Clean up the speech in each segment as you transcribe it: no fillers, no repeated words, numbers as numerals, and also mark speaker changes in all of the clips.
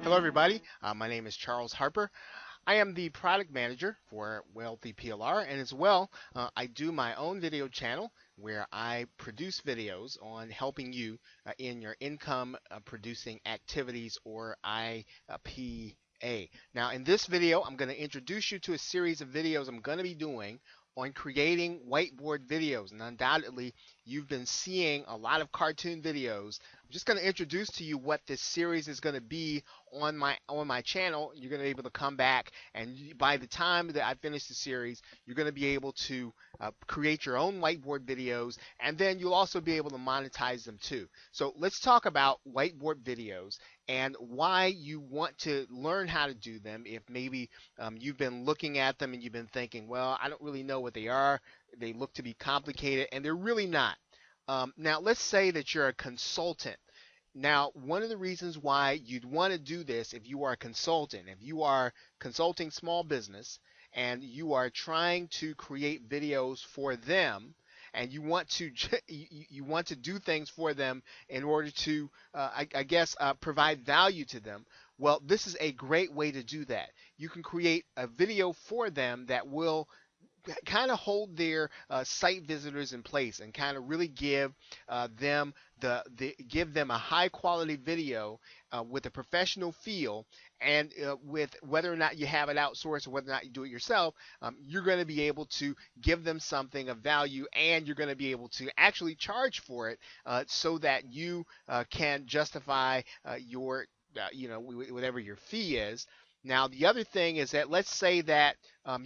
Speaker 1: Hello, everybody. My name is Charles Harper. I am the product manager for Wealthy PLR, and as well, I do my own video channel where I produce videos on helping you in your income producing activities, or IPA. Now, in this video, I'm going to introduce you to a series of videos I'm going to be doing on creating whiteboard videos, and undoubtedly you've been seeing a lot of cartoon videos. I'm just going to introduce to you what this series is going to be on my channel. You're going to be able to come back, and by the time that I finish the series, you're going to be able to create your own whiteboard videos, and then you'll also be able to monetize them too. So let's talk about whiteboard videos and why you want to learn how to do them. If maybe you've been looking at them and you've been thinking, well, I don't really know what they are. They look to be complicated, and they're really not. Now, let's say that you're a consultant. Now, one of the reasons why you'd want to do this, if you are a consultant, if you are consulting small business and you are trying to create videos for them, and you want to you want to do things for them in order to I guess provide value to them. Well, this is a great way to do that. You can create a video for them that will kind of hold their site visitors in place and kind of really give them give them a high quality video with a professional feel, and with whether or not you have it outsourced or whether or not you do it yourself, you're going to be able to give them something of value, and you're going to be able to actually charge for it so that you can justify your whatever your fee is. Now, the other thing is that let's say that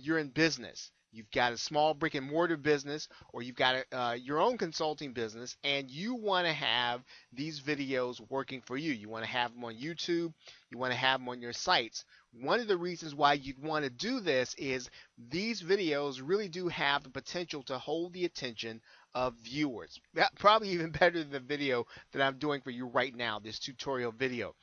Speaker 1: you're in business. You've got a small brick and mortar business, or you've got your own consulting business, and you want to have these videos working for you. You want to have them on YouTube. You want to have them on your sites. One of the reasons why you'd want to do this is these videos really do have the potential to hold the attention of viewers. That probably even better than the video that I'm doing for you right now, this tutorial video.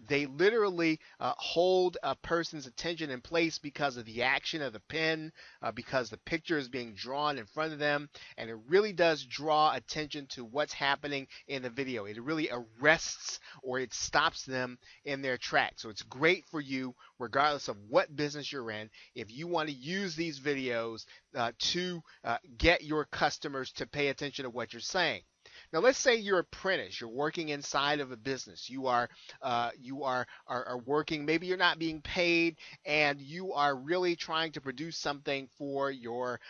Speaker 1: They literally hold a person's attention in place because of the action of the pen, because the picture is being drawn in front of them, and it really does draw attention to what's happening in the video. It really arrests, or it stops them in their tracks. So it's great for you regardless of what business you're in. If you want to use these videos to get your customers to pay attention to what you're saying. Now, let's say you're an apprentice. You're working inside of a business. You are working. Maybe you're not being paid, and you are really trying to produce something for your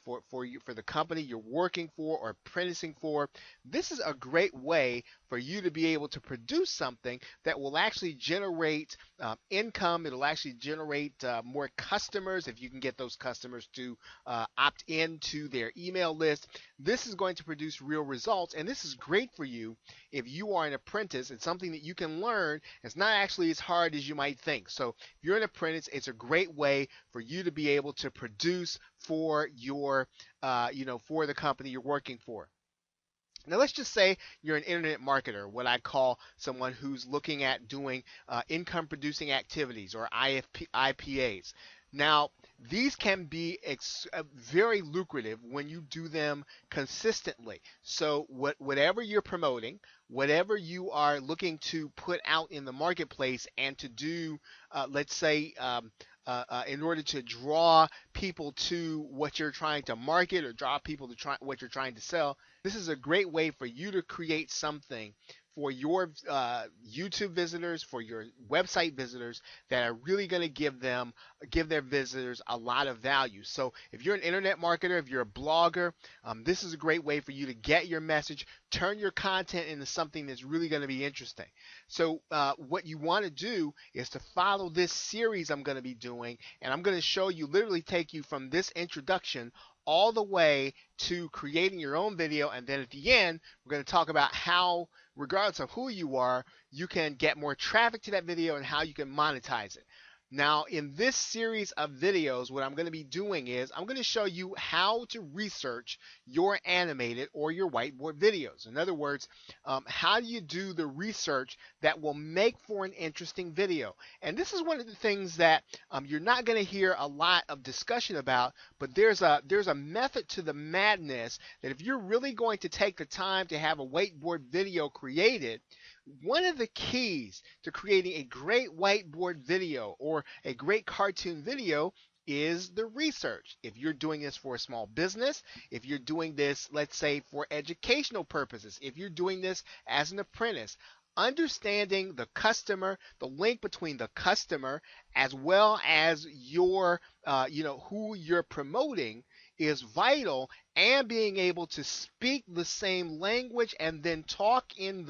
Speaker 1: for the company you're working for or apprenticing for. This is a great way for you to be able to produce something that will actually generate income. It'll actually generate more customers if you can get those customers to opt into their email list. This is going to produce real results, and this is great for you if you are an apprentice. It's something that you can learn. It's not actually as hard as you might think. So if you're an apprentice, it's a great way for you to be able to produce for your for the company you're working for. Now, let's just say you're an internet marketer, what I call someone who's looking at doing income producing activities, or IPAs. Now, these can be very lucrative when you do them consistently. So whatever you're promoting, whatever you are looking to put out in the marketplace and to do, let's say, in order to draw people to what you're trying to market, or draw people to what you're trying to sell, this is a great way for you to create something for your YouTube visitors, for your website visitors, that are really going to give their visitors a lot of value. So if you're an internet marketer, if you're a blogger, this is a great way for you to get your message, turn your content into something that's really going to be interesting. So what you want to do is to follow this series I'm going to be doing, and I'm going to show you, literally take you from this introduction all the way to creating your own video, and then at the end we're going to talk about how, regardless of who you are, you can get more traffic to that video and how you can monetize it. Now, in this series of videos, what I'm going to be doing is I'm going to show you how to research your animated or your whiteboard videos. In other words, how do you do the research that will make for an interesting video? And this is one of the things that you're not going to hear a lot of discussion about, but there's a method to the madness that if you're really going to take the time to have a whiteboard video created, one of the keys to creating a great whiteboard video or a great cartoon video is the research. If you're doing this for a small business, if you're doing this, let's say, for educational purposes, if you're doing this as an apprentice, understanding the customer, the link between the customer as well as your, who you're promoting is vital, and being able to speak the same language and then talk in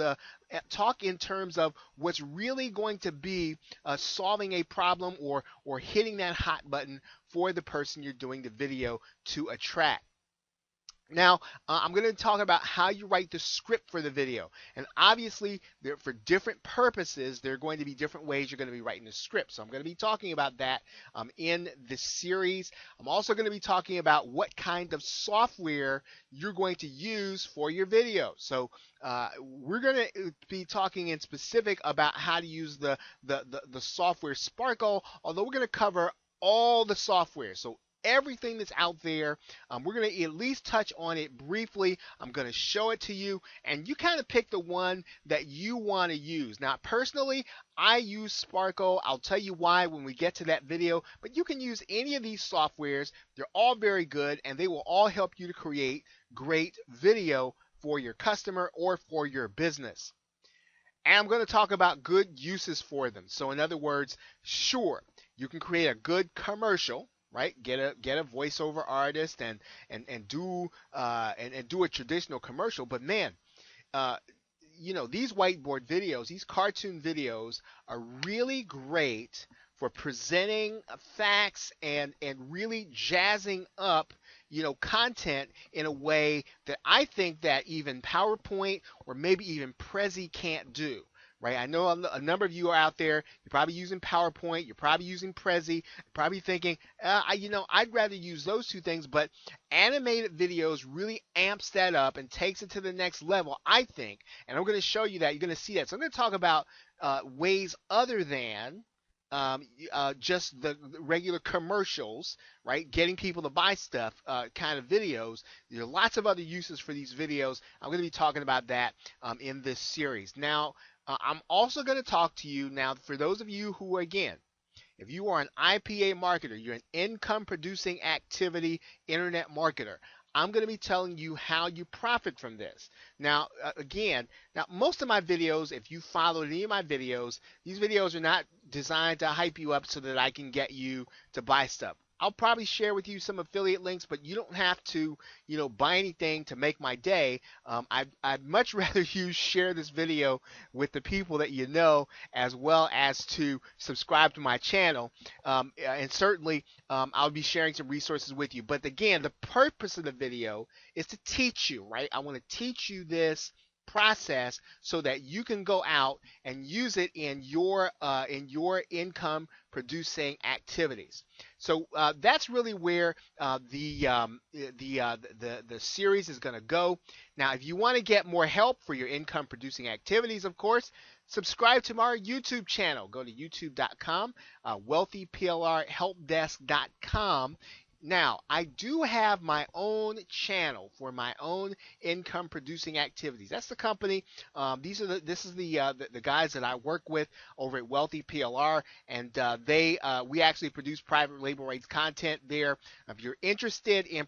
Speaker 1: terms of what's really going to be solving a problem or hitting that hot button for the person you're doing the video to attract. Now, I'm going to talk about how you write the script for the video. And obviously, for different purposes, there are going to be different ways you're going to be writing the script. So I'm going to be talking about that in this series. I'm also going to be talking about what kind of software you're going to use for your video. So we're going to be talking in specific about how to use the software Sparkle, although we're going to cover all the software. So everything that's out there, we're going to at least touch on it briefly. I'm going to show it to you, and you kind of pick the one that you want to use. Now, personally, I use Sparkle. I'll tell you why when we get to that video, but you can use any of these softwares. They're all very good, and they will all help you to create great video for your customer or for your business. And I'm going to talk about good uses for them. So in other words, sure, you can create a good commercial, right? Get a voiceover artist and do a traditional commercial. But man, these whiteboard videos, these cartoon videos are really great for presenting facts and really jazzing up content in a way that I think that even PowerPoint or maybe even Prezi can't do. Right? I know a number of you are out there. You're probably using PowerPoint. You're probably using Prezi. You're probably thinking, I'd rather use those two things. But animated videos really amps that up and takes it to the next level, I think. And I'm going to show you that. You're going to see that. So I'm going to talk about ways other than just the regular commercials, right? Getting people to buy stuff kind of videos. There are lots of other uses for these videos. I'm going to be talking about that in this series. Now, I'm also going to talk to you now for those of you who, again, if you are an IPA marketer, you're an income producing activity internet marketer, I'm going to be telling you how you profit from this. Now, most of my videos, if you followed any of my videos, these videos are not designed to hype you up so that I can get you to buy stuff. I'll probably share with you some affiliate links, but you don't have to, buy anything to make my day. I'd much rather you share this video with the people that you know, as well as to subscribe to my channel. And certainly, I'll be sharing some resources with you. But again, the purpose of the video is to teach you, right? I want to teach you this process so that you can go out and use it in your income producing activities. So that's really where the series is going to go. Now, if you want to get more help for your income producing activities, of course, subscribe to our YouTube channel. Go to youtube.com, wealthyplrhelpdesk.com. Now, I do have my own channel for my own income producing activities. That's the company. This is the guys that I work with over at Wealthy PLR, and we actually produce private label rights content there. If you're interested in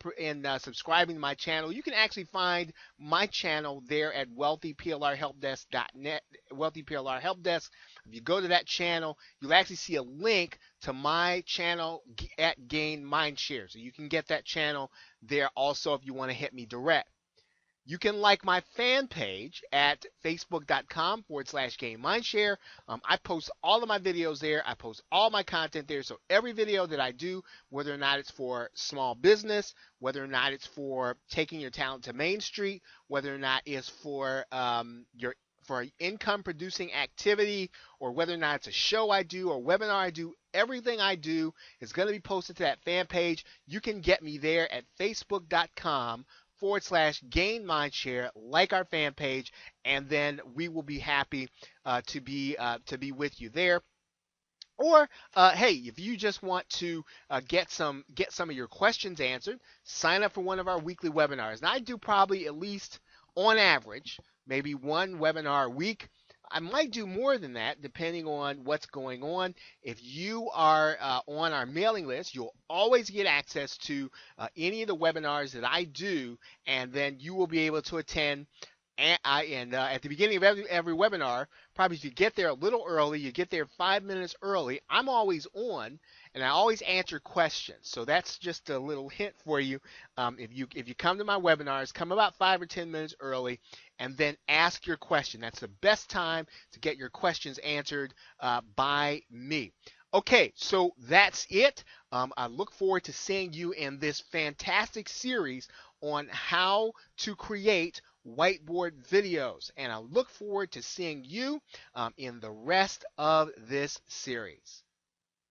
Speaker 1: subscribing to my channel, you can actually find my channel there at wealthyplrhelpdesk.net. Wealthy PLR Help Desk. If you go to that channel, you'll actually see a link to my channel at Gain Mindshare. So you can get that channel there also if you want to hit me direct. You can like my fan page at facebook.com/Gain Mindshare. I post all of my videos there. I post all my content there. So every video that I do, whether or not it's for small business, whether or not it's for taking your talent to Main Street, whether or not it's for for income producing activity, or whether or not it's a show I do or webinar I do, everything I do is going to be posted to that fan page. You can get me there at facebook.com/gain mindshare. Like our fan page, and then we will be happy to be with you there. Or hey, if you just want to get some of your questions answered, sign up for one of our weekly webinars. And I do probably at least on average maybe one webinar a week. I might do more than that depending on what's going on. If you are on our mailing list, you'll always get access to any of the webinars that I do, and then you will be able to attend. And at the beginning of every webinar, probably if you get there a little early, you get there 5 minutes early, I'm always on, and I always answer questions. So that's just a little hint for you. If you come to my webinars, come about 5 or 10 minutes early, and then ask your question. That's the best time to get your questions answered by me. Okay, so that's it. I look forward to seeing you in this fantastic series on how to create whiteboard videos. And I look forward to seeing you in the rest of this series.